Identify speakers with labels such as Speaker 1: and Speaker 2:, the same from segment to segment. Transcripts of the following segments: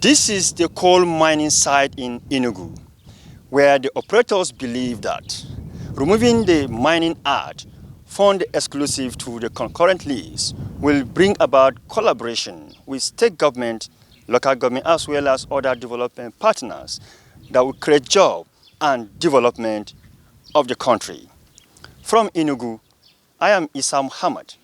Speaker 1: This is the coal mining site in Enugu, where the operators believe that removing the mining act, fund exclusive to the concurrent lease, will bring about collaboration with state government, local government, as well as other development partners that will create jobs and development of the country. From Enugu, I am Issa Muhammad.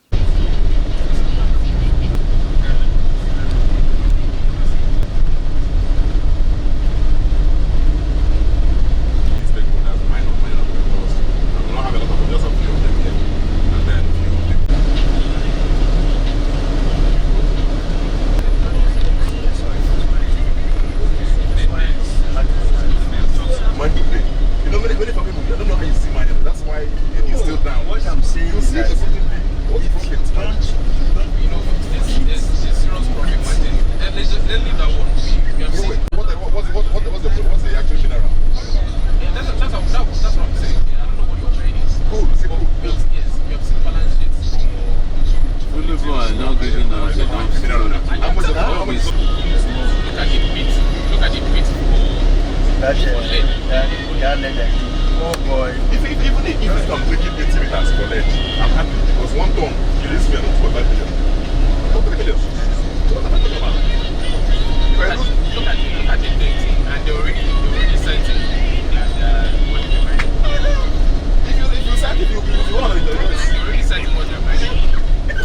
Speaker 2: Oh boy. Even if I'm taking 80 meters for ledge, I'm happy because 1 ton kills me at 4.5 million. Not 3 million. Look at the date, and they already sent it. If you sign it, you want to they already sent it more than money.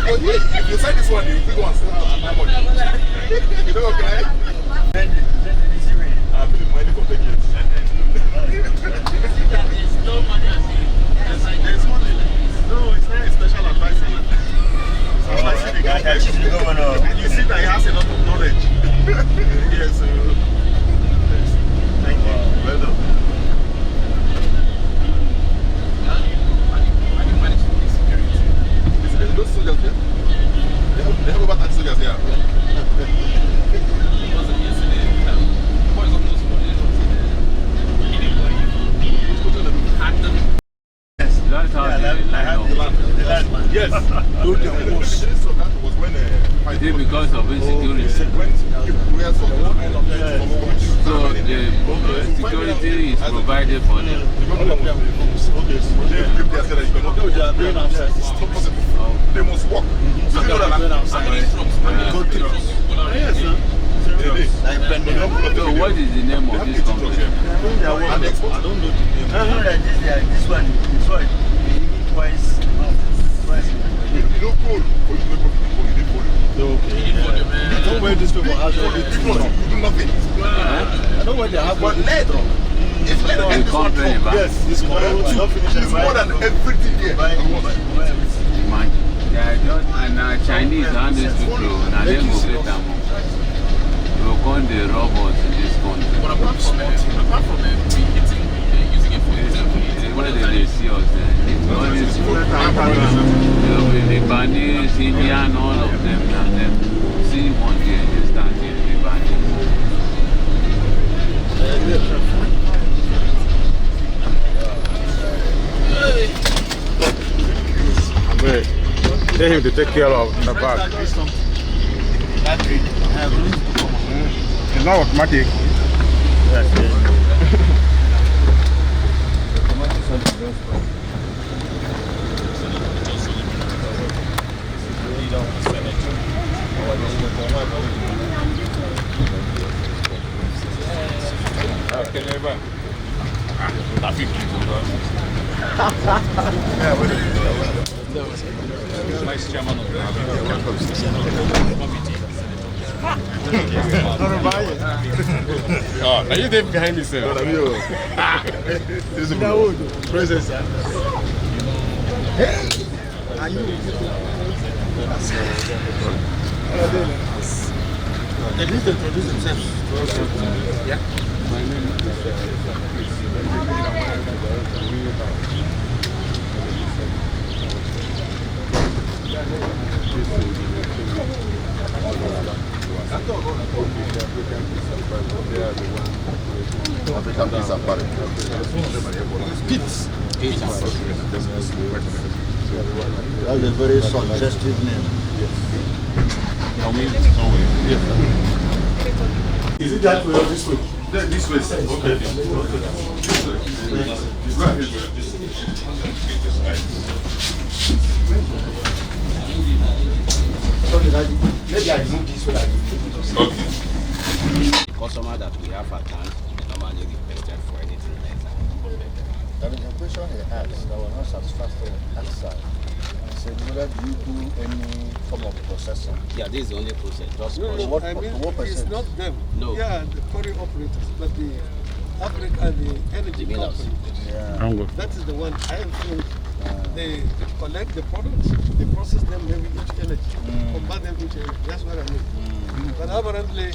Speaker 2: If you sign this one, you big one still have money. You know what, guy? I've been money for 10 years. There's no money. There's money. No, it's not a special advisor. Advising the guy. And you see that he has a lot of knowledge. Yes. Thank you. Well done. How do you manage to get security? There's those soldiers there. They have about 30 soldiers there. Yes. So that was when
Speaker 3: because of insecurity. So the security is provided for them.
Speaker 2: They must walk.
Speaker 3: So what is the name of this company?
Speaker 2: I don't know the name.
Speaker 1: This one. Twice.
Speaker 2: You don't pull. You don't wear this people as well. You do nothing. I don't wear the half. But lead. It's lead and this one. Yes, this one. It's more than everything here.
Speaker 3: And Chinese and these people, and then go get them. You will call the robots in this country.
Speaker 2: But apart from using it for example,
Speaker 3: what do they see us there? The Lebanese, Indian, all of them, and then see one day they start in Lebanese.
Speaker 4: Tell him to take care of the back. It's not automatic.
Speaker 2: Vice chairman of the
Speaker 4: Oh, are you there behind yourself? This is the presence.
Speaker 1: Are you? They need to introduce themselves. Yeah. My name
Speaker 2: African Peace and Parity.
Speaker 1: Peace. That's a very suggestive name.
Speaker 2: Yes. that way or this way? This way, sir. Okay. This way. Sorry, maybe I move this way.
Speaker 5: Okay.
Speaker 6: The customer that we have at hand normally requested for anything like that.
Speaker 7: There is a question he asked that was not satisfactory answer. He said, whether do you do any form of processing?
Speaker 6: Yeah, this is the only process. Just
Speaker 8: No,
Speaker 7: What-
Speaker 8: I mean,
Speaker 7: what
Speaker 8: it's
Speaker 7: percent?
Speaker 8: not them.
Speaker 6: No.
Speaker 8: Yeah, the quarry operators, but the Africa, the energy
Speaker 6: The millers.
Speaker 8: company.
Speaker 7: Yeah.
Speaker 8: That is the one. I think they collect the products, they process them, then we each energy, convert them into energy. That's what I mean. But apparently,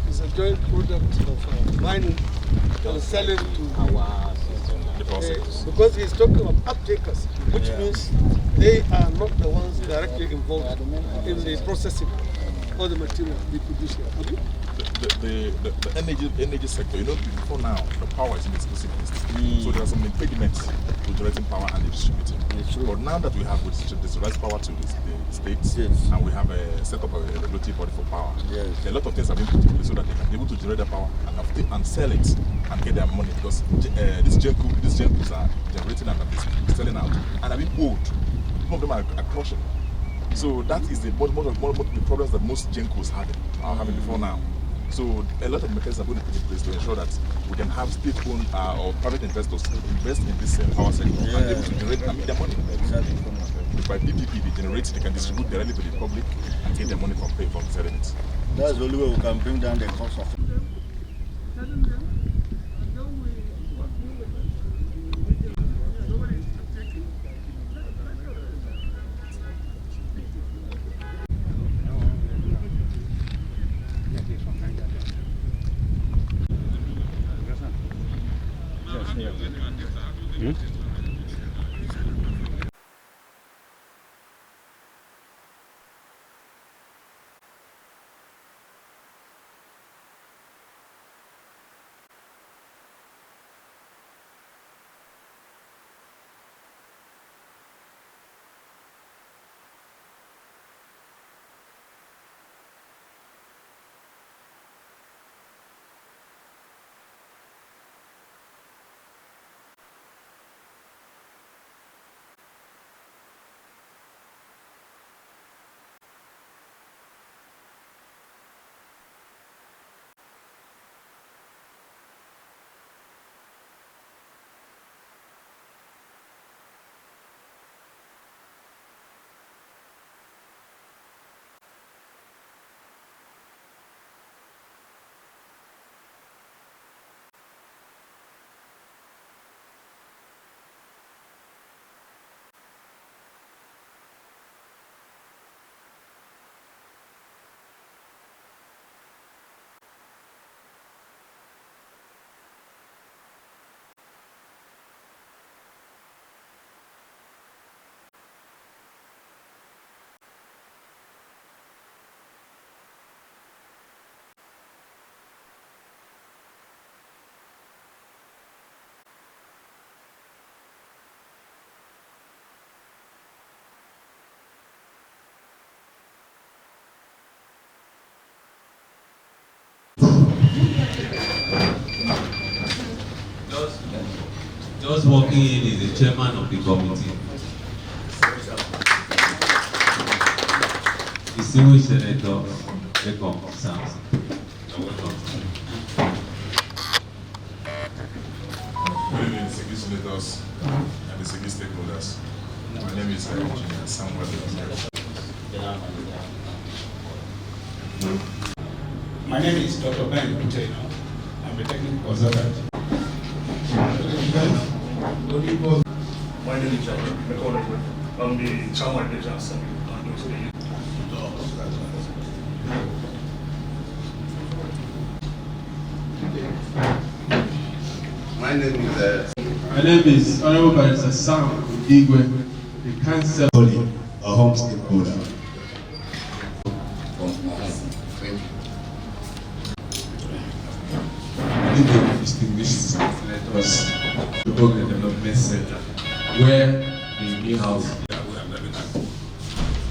Speaker 8: it's a joint product of mining and selling to
Speaker 6: our system.
Speaker 8: because he's talking of uptakers, which means they are not the ones directly involved in the processing of the material we produce here. Okay?
Speaker 4: The energy sector, you know, before now, the power is in exclusive list. So there are some impediments to generating power and distributing. But now that we have distributed power to the states, and we have a set up a regulatory body for power, a lot of things have been put in place so that they can be able to generate the power and sell it and get their money, because these gencos are generating and selling out and have been old. Some of them are crushing. So that is the one of the problems that most gencos are having before now. So a lot of mechanisms are going to be put in place to ensure that we can have state-owned or private investors invest in this power sector and be able to generate and make their money.
Speaker 7: Exactly.
Speaker 4: By PPP, they generate, they can distribute directly to the public and get their money from selling it.
Speaker 7: That's the only way we can bring down the cost of it.
Speaker 9: Just walking in is the chairman of the committee. Distinguished Senator, welcome, Sam. Welcome.
Speaker 4: Good evening, distinguished senators and distinguished stakeholders. My name is Engineer Samuel.
Speaker 10: My name is Dr. Ben Kuteno. I'm a technical consultant.
Speaker 2: My name is John McConnell. I'm the chairman of the Johnson.
Speaker 5: My name is
Speaker 9: Honorable Barrister Sam Igwe, the council body, a home stakeholder. The distinguished senators, the Ogun Development Center, where the new house.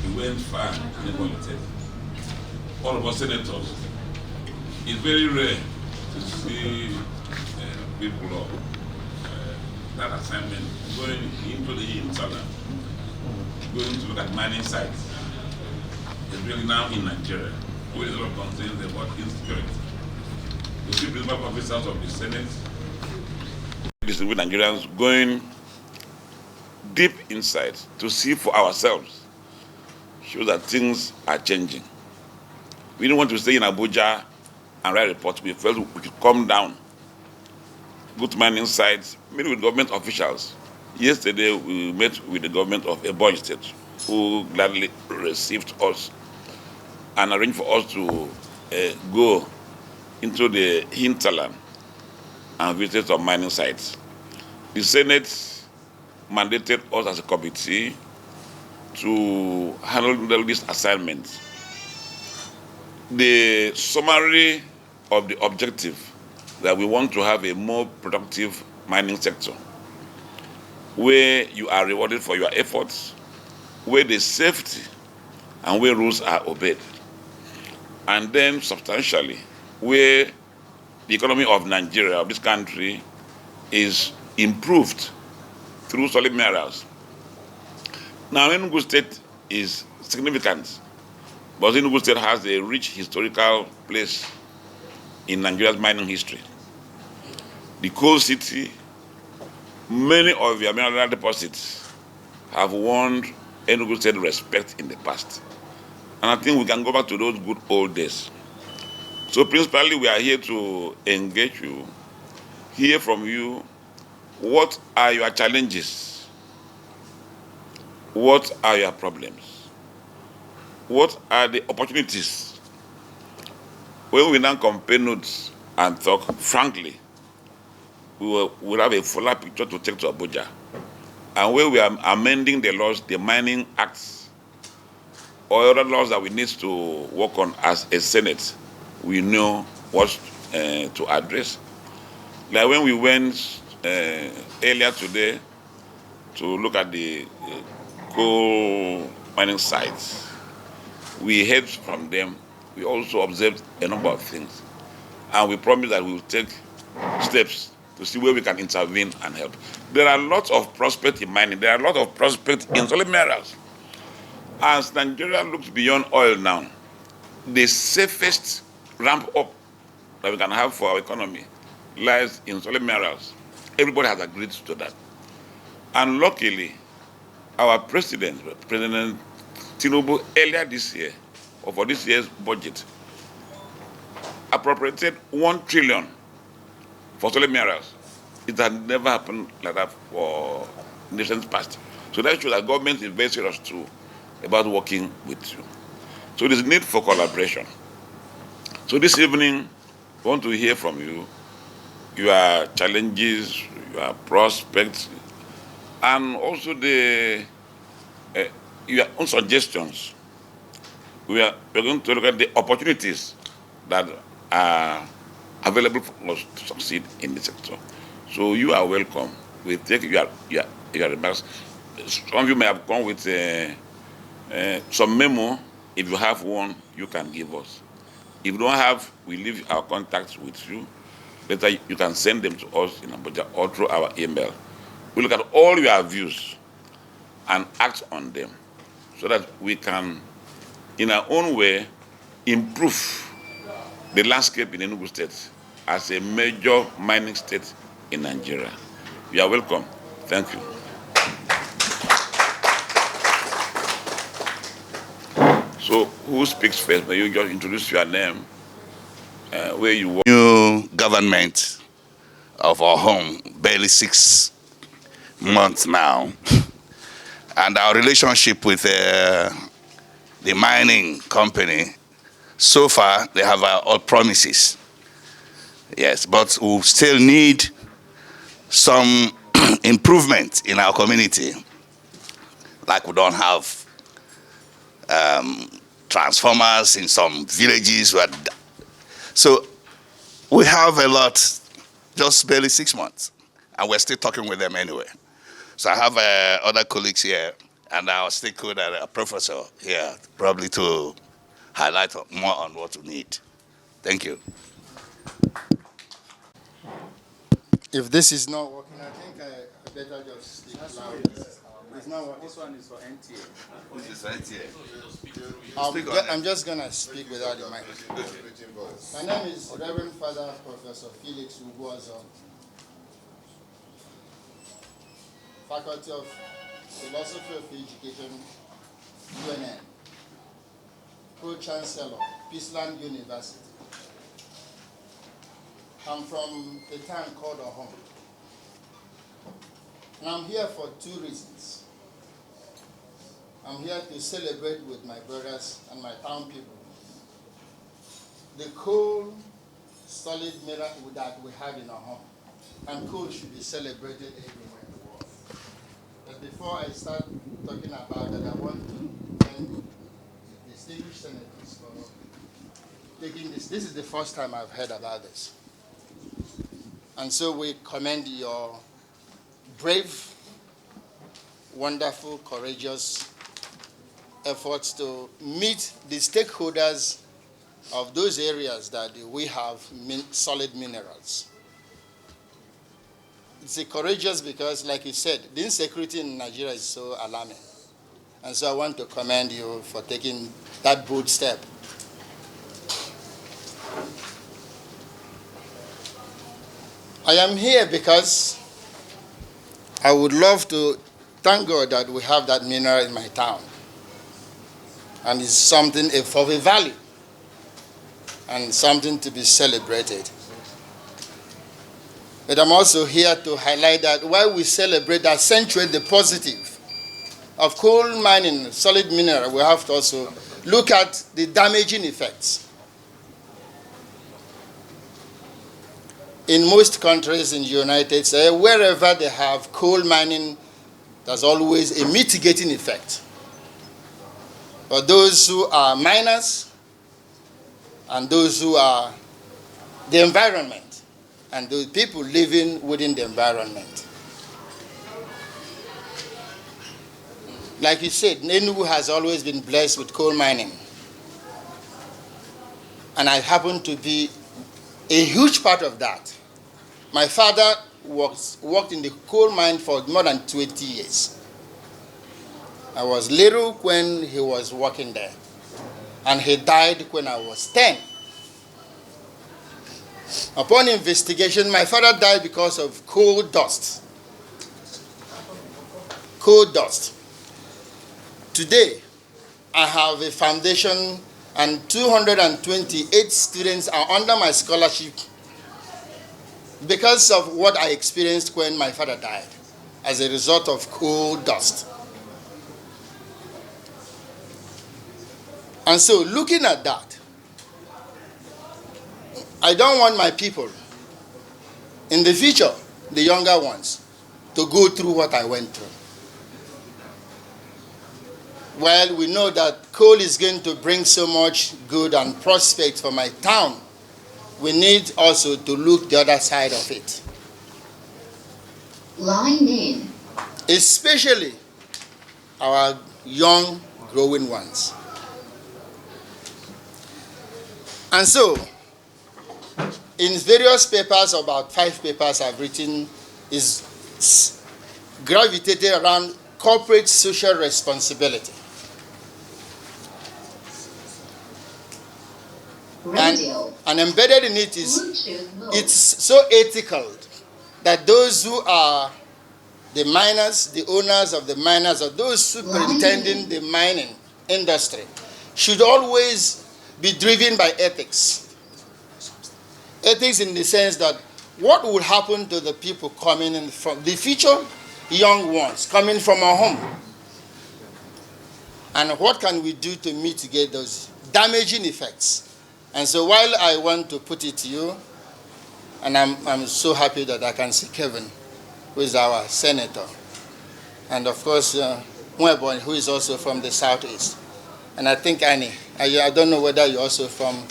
Speaker 11: We went far in the politics. All of us senators
Speaker 5: It's very rare to see people of that assignment going into the hinterland, going to look at mining sites, especially now in Nigeria, where there's a lot of concerns about insecurity. You see principal officers of the Senate, with Nigerians going deep inside to see for ourselves, shows that things are changing. We didn't want to stay in Abuja and write reports. We felt we could come down, go to mining sites, meet with government officials. Yesterday, we met with the government of Ebonyi State, who gladly received us and arranged for us to go into the hinterland and visit some mining sites. The Senate mandated us as a committee to handle this assignment. The summary of the objective that we want to have a more productive mining sector, where you are rewarded for your efforts, where the safety and where rules are obeyed, and then substantially where the economy of Nigeria, of this country, is improved through solid minerals. Now, Enugu State is significant, but Enugu State has a rich historical place in Nigeria's mining history. The coal city, many of the mineral deposits have won Enugu State respect in the past. And I think we can go back to those good old days. So principally, we are here to engage you, hear from you, what are your challenges? What are your problems? What are the opportunities? When we now compare notes and talk frankly, we will have a fuller picture to take to Abuja. And when we are amending the laws, the mining acts, or other laws that we need to work on as a Senate, we know what to address. Like when we went earlier today to look at the coal mining sites, we heard from them. We also observed a number of things. And we promised that we will take steps to see where we can intervene and help. There are lots of prospects in mining. There are a lot of prospects in solid minerals. As Nigeria looks beyond oil now, the safest ramp up that we can have for our economy lies in solid minerals. Everybody has agreed to that. And luckily, our President Tinubu, earlier this year, or for this year's budget, appropriated 1 trillion for solid minerals. It had never happened like that for nations past. So that shows that government is very serious too about working with you. So there's need for collaboration. So this evening, we want to hear from you, your challenges, your prospects, and also your own suggestions. We're going to look at the opportunities that are available for us to succeed in the sector. So you are welcome. We take your remarks. Some of you may have come with some memo. If you have one, you can give us. If you don't have, we leave our contacts with you. Later, you can send them to us in Abuja or through our email. We look at all your views and act on them so that we can, in our own way, improve the landscape in Enugu State as a major mining state in Nigeria. You are welcome. Thank you. So, who speaks first? May you just introduce your name, where you work.
Speaker 11: New government of our home, barely 6 months now, and our relationship with the mining company, so far they have all promises. Yes, but we still need some improvement in our community, like we don't have transformers in some villages. So we have a lot, just barely 6 months, and we're still talking with them anyway. So I have other colleagues here, and our stakeholder, a professor here, probably to highlight more on what we need. Thank you.
Speaker 7: If this is not working, I think I better just speak loud. It's not working.
Speaker 6: This one is for NTA.
Speaker 11: This is right here.
Speaker 7: I'm just going to speak without the mic. My name is Reverend Father Professor Felix Ugwozo, Faculty of Philosophy of Education, UNN, Pro-Chancellor, Peaceland University. I'm from a town called Ohom. And I'm here for two reasons. I'm here to celebrate with my brothers and my town people the coal solid miracle that we have in Ohom. And coal should be celebrated everywhere in the world. But before I start talking about that, I want to thank the distinguished senators for taking this. This is the first time I've heard about this. And so we commend your brave, wonderful, courageous efforts to meet the stakeholders of those areas that we have solid minerals. It's courageous because, like you said, the insecurity in Nigeria is so alarming. And so I want to commend you for taking that bold step. I am here because I would love to thank God that we have that mineral in my town. And it's something of a value and something to be celebrated. But I'm also here to highlight that while we celebrate, accentuate the positive of coal mining, solid mineral, we have to also look at the damaging effects. In most countries in the United States, wherever they have coal mining, there's always a mitigating effect. For those who are miners and those who are the environment and those people living within the environment. Like you said, Enugu has always been blessed with coal mining. And I happen to be a huge part of that. My father worked in the coal mine for more than 20 years. I was little when he was working there. And he died when I was 10. Upon investigation, my father died because of coal dust. Coal dust. Today, I have a foundation and 228 students are under my scholarship because of what I experienced when my father died as a result of coal dust. And so, looking at that, I don't want my people in the future, the younger ones, to go through what I went through. Well, we know that coal is going to bring so much good and prospect for my town. We need also to look the other side of it.
Speaker 12: Line in.
Speaker 7: Especially our young, growing ones. And so, in various papers, about 5 papers I've written, is gravitated around corporate social responsibility. And embedded in it is, it's so ethical that those who are the miners, the owners of the miners, or those superintending the mining industry should always be driven by ethics. Ethics in the sense that what will happen to the people coming in from the future young ones coming from our home? And what can we do to mitigate those damaging effects? And so while I want to put it to you, and I'm so happy that I can see Kevin, who is our senator, and of course, Mwebon, who is also from the southeast. And I think Annie, I don't know whether you're also from...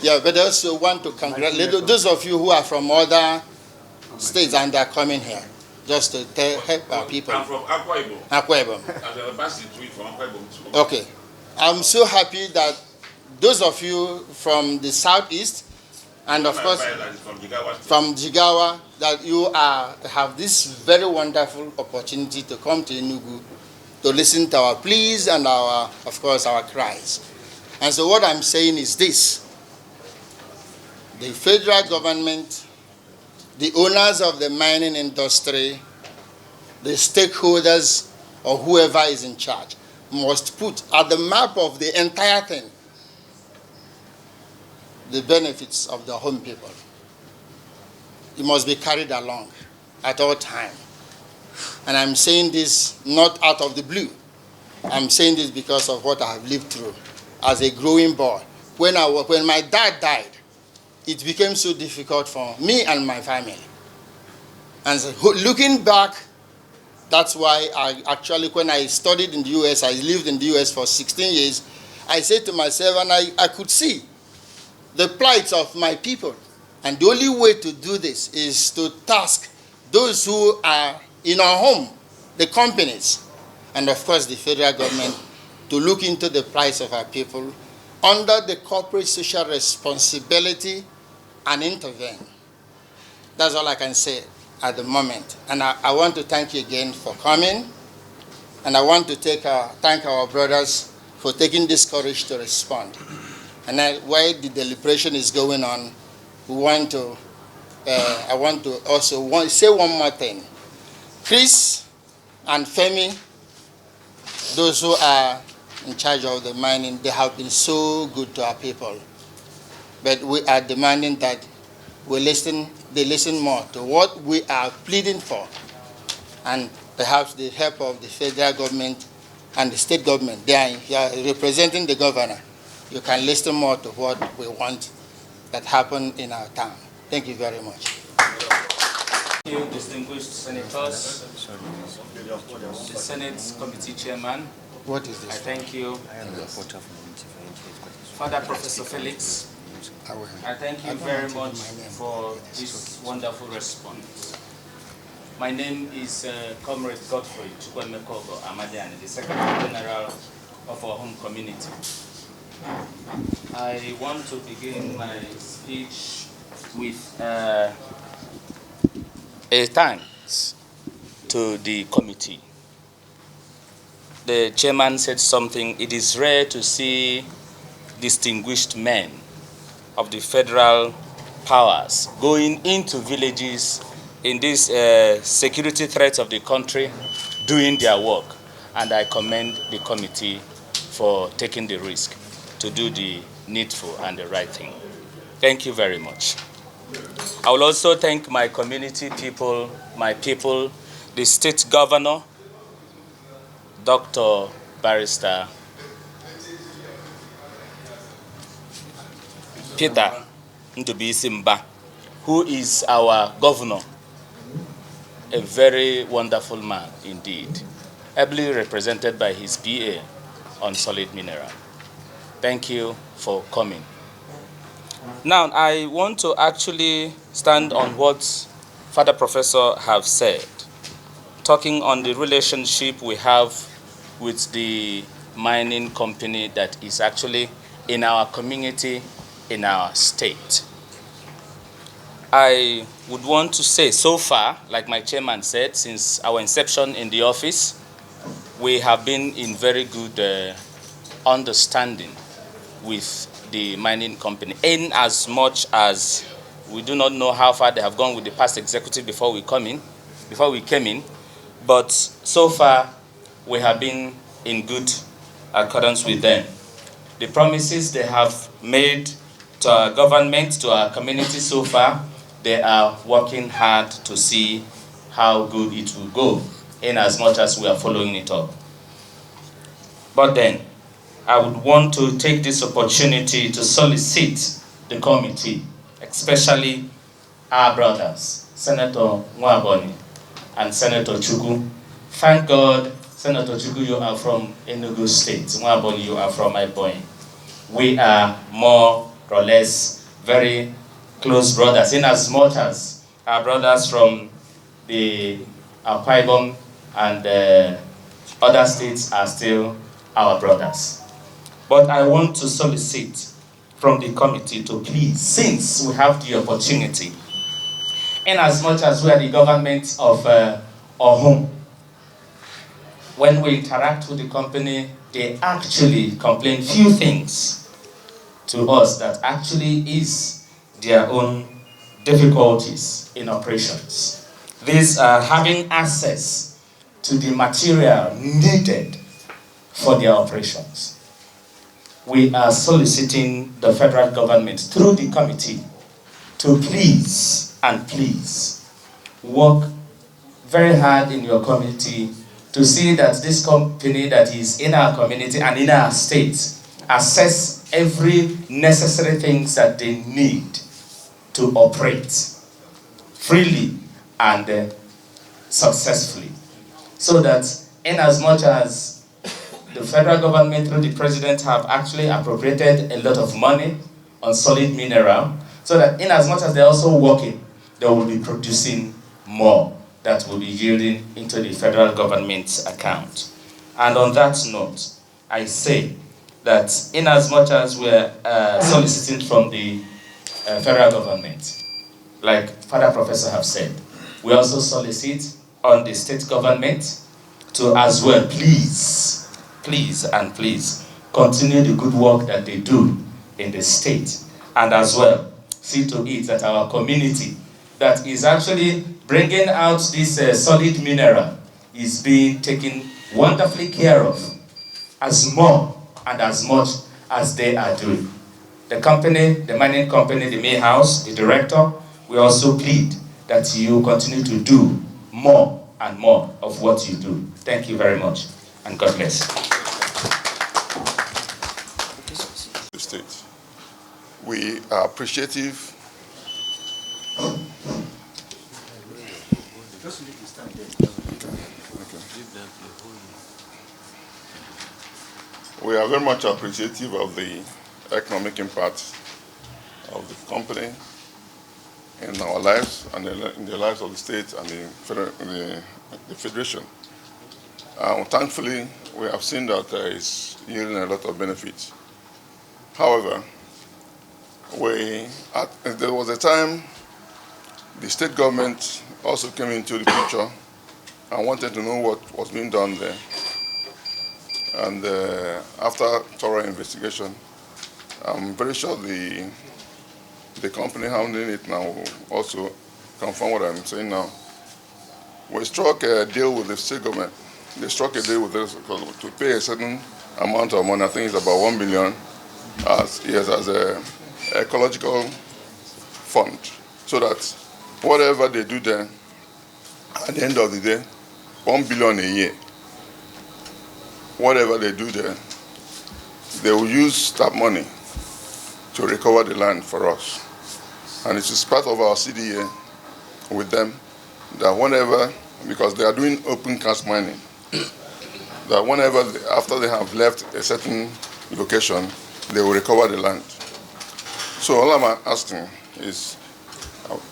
Speaker 7: Yeah, but I also want to congratulate those of you who are from other states and are coming here, just to help our people.
Speaker 5: I'm from Akwa Ibom.
Speaker 7: Akwa Ibom.
Speaker 5: I'm the ambassador from Akwa Ibom too.
Speaker 7: Okay. I'm so happy that those of you from the southeast, and of course from Jigawa, that you have this very wonderful opportunity to come to Enugu to listen to our pleas and of course, our cries. And so what I'm saying is this: the federal government, the owners of the mining industry, the stakeholders, or whoever is in charge, must put at the map of the entire thing the benefits of the home people. It must be carried along at all times. And I'm saying this not out of the blue. I'm saying this because of what I have lived through as a growing boy. When my dad died, it became so difficult for me and my family. And so, looking back, that's why when I studied in the US, I lived in the US for 16 years, I said to myself, and I could see the plight of my people. And the only way to do this is to task those who are in our home, the companies, and of course the federal government, to look into the plight of our people under the corporate social responsibility and intervene. That's all I can say at the moment. And I want to thank you again for coming. And I want to thank our brothers for taking this courage to respond. And while the deliberation is going on, I want to also say one more thing. Chris and Femi, those who are in charge of the mining, they have been so good to our people. But we are demanding that they listen more to what we are pleading for. And perhaps the help of the federal government and the state government, they are representing the governor. You can listen more to what we want that happen in our town. Thank you very much.
Speaker 12: Thank you, distinguished senators, the Senate Committee Chairman.
Speaker 7: What is this?
Speaker 12: I thank you, Father Professor Felix. I thank you very much for this wonderful response. My name is Comrade Godfrey Chukwuemekogo Amadiani, the Secretary General of our home community. I want to begin my speech with a thanks to the committee. The chairman said something. It is rare to see distinguished men of the federal powers going into villages in this security threats of the country, doing their work. And I commend the committee for taking the risk to do the needful and the right thing. Thank you very much. I will also thank my community people, the state governor, Dr. Barrister Peter Ndubisimba, who is our governor, a very wonderful man indeed, ably represented by his PA on solid mineral. Thank you for coming. Now, I want to actually stand on what Father Professor have said, talking on the relationship we have with the mining company that is actually in our community, in our state. I would want to say, so far, like my chairman said, since our inception in the office, we have been in very good understanding with the mining company, in as much as we do not know how far they have gone with the past executive before we came in, but so far we have been in good accordance with them. The promises they have made to our government, to our community so far, they are working hard to see how good it will go, in as much as we are following it up. But then, I would want to take this opportunity to solicit the committee, especially our brothers, Senator Nwaboni and Senator Chukwu. Thank God, Senator Chukwu, you are from Enugu State. Nwaboni, you are from Ebonyi. We are more or less very close brothers, in as much as our brothers from the Akwa Ibom and other states are still our brothers. But I want to solicit from the committee to please, since we have the opportunity, in as much as we are the government of our home, when we interact with the company, they actually complain few things to us that actually is their own difficulties in operations. These are having access to the material needed for their operations. We are soliciting the federal government through the committee to please and please work very hard in your community to see that this company that is in our community and in our state assess every necessary things that they need to operate freely and successfully. So that in as much as the federal government through the president have actually appropriated a lot of money on solid mineral, so that in as much as they're also working, they will be producing more that will be yielding into the federal government's account. And on that note, I say that in as much as we're soliciting from the federal government, like Father Professor have said, we also solicit on the state government to as well, please continue the good work that they do in the state, and as well see to it that our community that is actually bringing out this solid mineral is being taken wonderfully care of as more and as much as they are doing. The company, the mining company, the May House, the director, we also plead that you continue to do more and more of what you do. Thank you very much, and God bless.
Speaker 2: The state. We are appreciative. We are very much appreciative of the economic impact of the company in our lives and in the lives of the state and the federation. Thankfully, we have seen that it's yielding a lot of benefits. However, there was a time the state government also came into the picture and wanted to know what was being done there. And after thorough investigation, I'm very sure the company handling it now will also confirm what I'm saying now. We struck a deal with the state government. They struck a deal with us to pay a certain amount of money. I think it's about 1 billion as an ecological fund, so that whatever they do there, at the end of the day, 1 billion a year, whatever they do there, they will use that money to recover the land for us. And it is part of our CDA with them that whenever, because they are doing open cast mining, that whenever, after they have left a certain location, they will recover the land. So all I'm asking is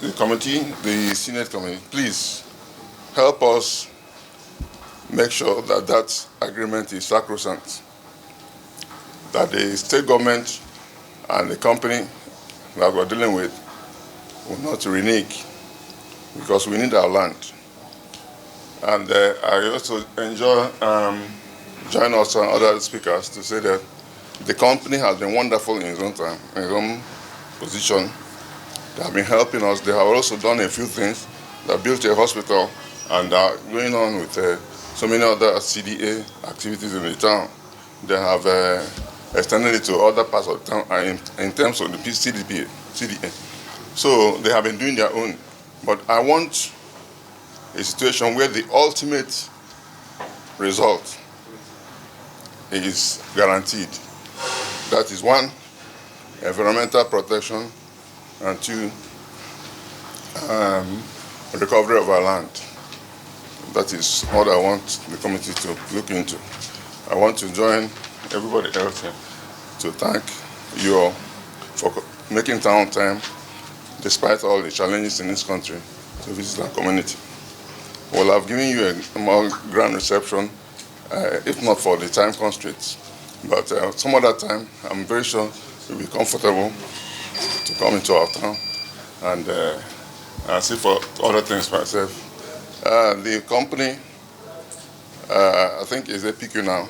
Speaker 2: the committee, the Senate committee, please help us make sure that that agreement is sacrosanct, that the state government and the company that we're dealing with will not renege, because we need our land. And I also join us and other speakers to say that the company has been wonderful in its own time, in its own position. They have been helping us. They have also done a few things. They built a hospital and are going on with so many other CDA activities in the town. They have extended it to other parts of the town in terms of the CDA. So they have been doing their own. But I want a situation where the ultimate result is guaranteed. That is one, environmental protection, and two, recovery of our land. That is what I want the committee to look into. I want to join everybody else here to thank you all for making town time, despite all the challenges in this country, to visit our community. Well, I've given you a more grand reception, if not for the time constraints. But some other time, I'm very sure will be comfortable to come into our town and see for other things myself. The company, I think, is APQ now.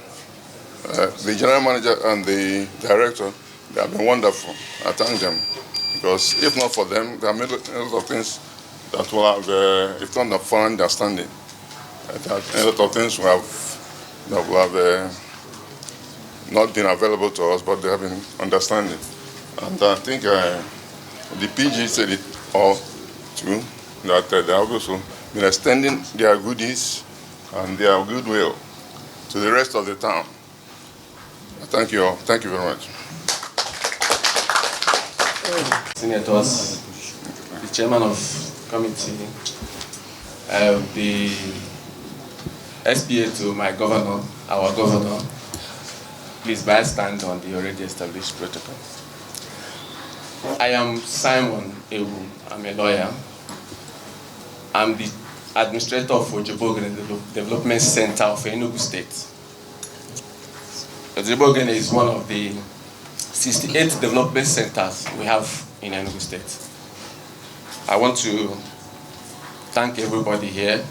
Speaker 2: The general manager and the director, they have been wonderful. I thank them, because if not for them, there are many of things that will have, if not the full understanding, a lot of things will have not been available to us, but they have been understanding. And I think the PG said it all too, that they have also been extending their goodies and their goodwill to the rest of the town. Thank you all. Thank you very much.
Speaker 13: Senators, the chairman of committee, the SPA to my governor, our governor, please bystand on the already established protocol. I am Simon Ewu. I'm a lawyer. I'm the administrator of Ojebogene Development Center of Enugu State. Ojebogene is one of the 68 development centers we have in Enugu State. I want to thank everybody here.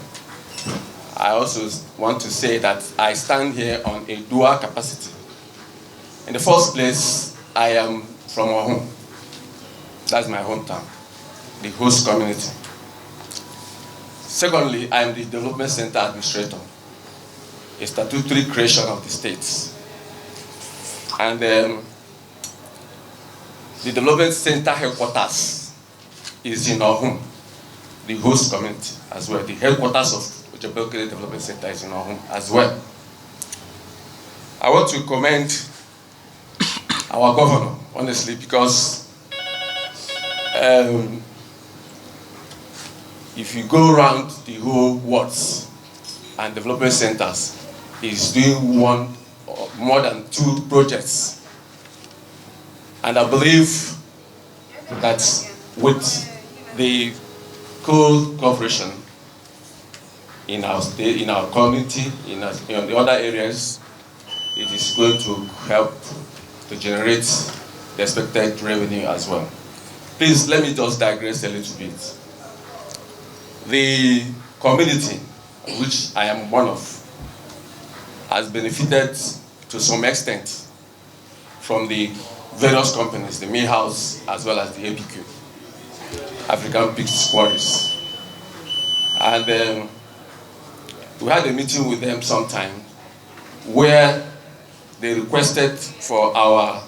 Speaker 13: I also want to say that I stand here on a dual capacity. In the first place, I am from Ohun. That's my hometown, the host community. Secondly, I am the development center administrator, a statutory creation of the states. And the development center headquarters is in Ohun, the host community as well. The headquarters of Ojebogene Development Center is in Ohun as well. I want to commend our governor, honestly, because if you go around the whole wards and development centers, he's doing one or more than 2 projects. And I believe that with the cooperation in our state, in our community, in the other areas, it is going to help to generate the expected revenue as well. Please let me just digress a little bit. The community, which I am one of, has benefited to some extent from the various companies, the Mill House as well as the APQ, African Peaks Quarries. And we had a meeting with them sometime where they requested for our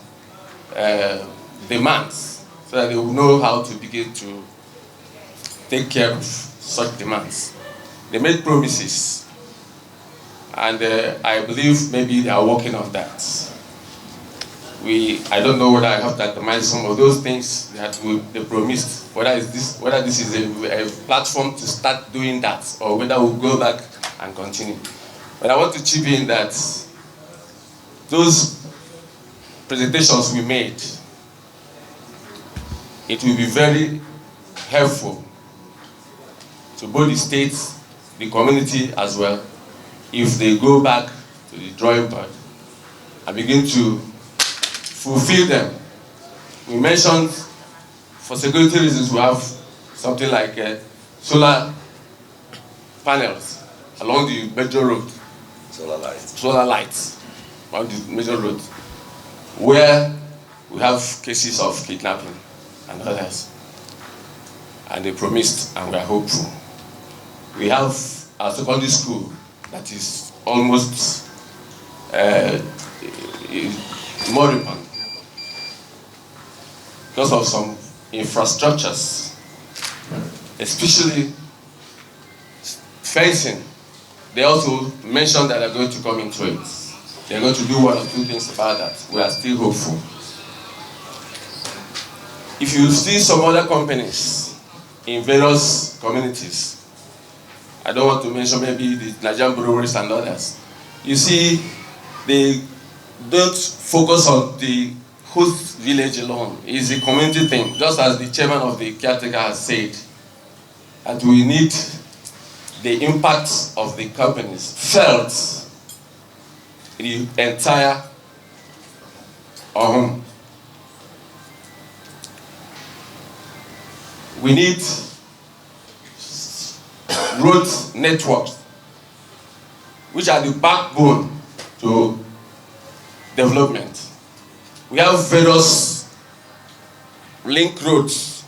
Speaker 13: demands so that they will know how to begin to take care of such demands. They made promises, and I believe maybe they are working on that. I don't know whether I have to determine some of those things that they promised, whether this is a platform to start doing that, or whether we'll go back and continue. But I want to chip in that those presentations we made, it will be very helpful to both the states, the community as well, if they go back to the drawing board and begin to fulfill them. We mentioned, for security reasons, we have something like solar panels along the major road. Solar lights on the major road, where we have cases of kidnapping and others. And they promised, and we are hopeful. We have a secondary school that is almost moribund because of some infrastructures, especially fencing. They also mentioned that they're going to come into it. They're going to do 1 or 2 things about that. We are still hopeful. If you see some other companies in various communities, I don't want to mention maybe the Nigerian breweries and others, you see, they don't focus on the host village alone. It's a community thing, just as the chairman of the caretaker has said, and we need the impact of the companies felt in the entire we need road networks, which are the backbone to development. We have various link roads,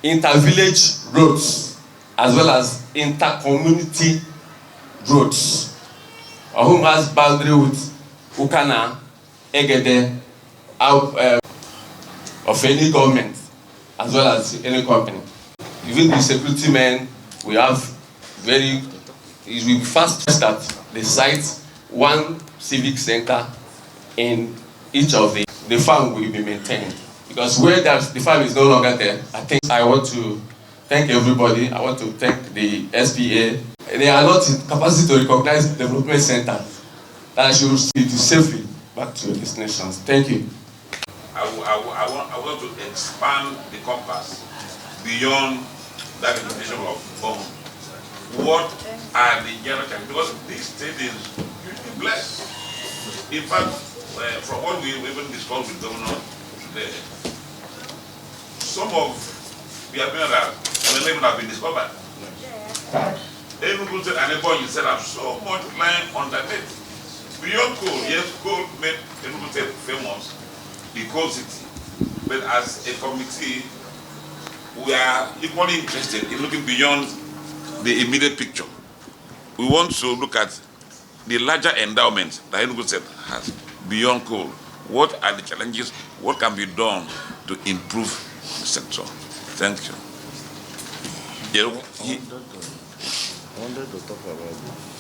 Speaker 13: inter-village roads, as well as inter-community roads. Whom has boundary with Ukana, Egede, of any government, as well as any company. Even the security men, we have we first that they site one civic center in each of the farm will be maintained. Because where the farm is no longer there, I think I want to thank everybody. I want to thank the SPA. They are not in capacity to recognize development centers that should receive safely back to your destinations. Thank you.
Speaker 5: I want to expand the compass beyond that definition of home. What are the general challenges? Because this state is blessed. In fact, from what we even discussed with Governor today, some of the areas that have been discovered. Enugu State and Ebonyi State have so much land underneath. Beyond coal, yes, coal made Enugu State famous, the coal city. But as a committee, we are equally interested in looking beyond the immediate picture. We want to look at the larger endowment that Enugu State has beyond coal. What are the challenges? What can be done to improve the sector? Thank you.
Speaker 14: I wanted to talk about this.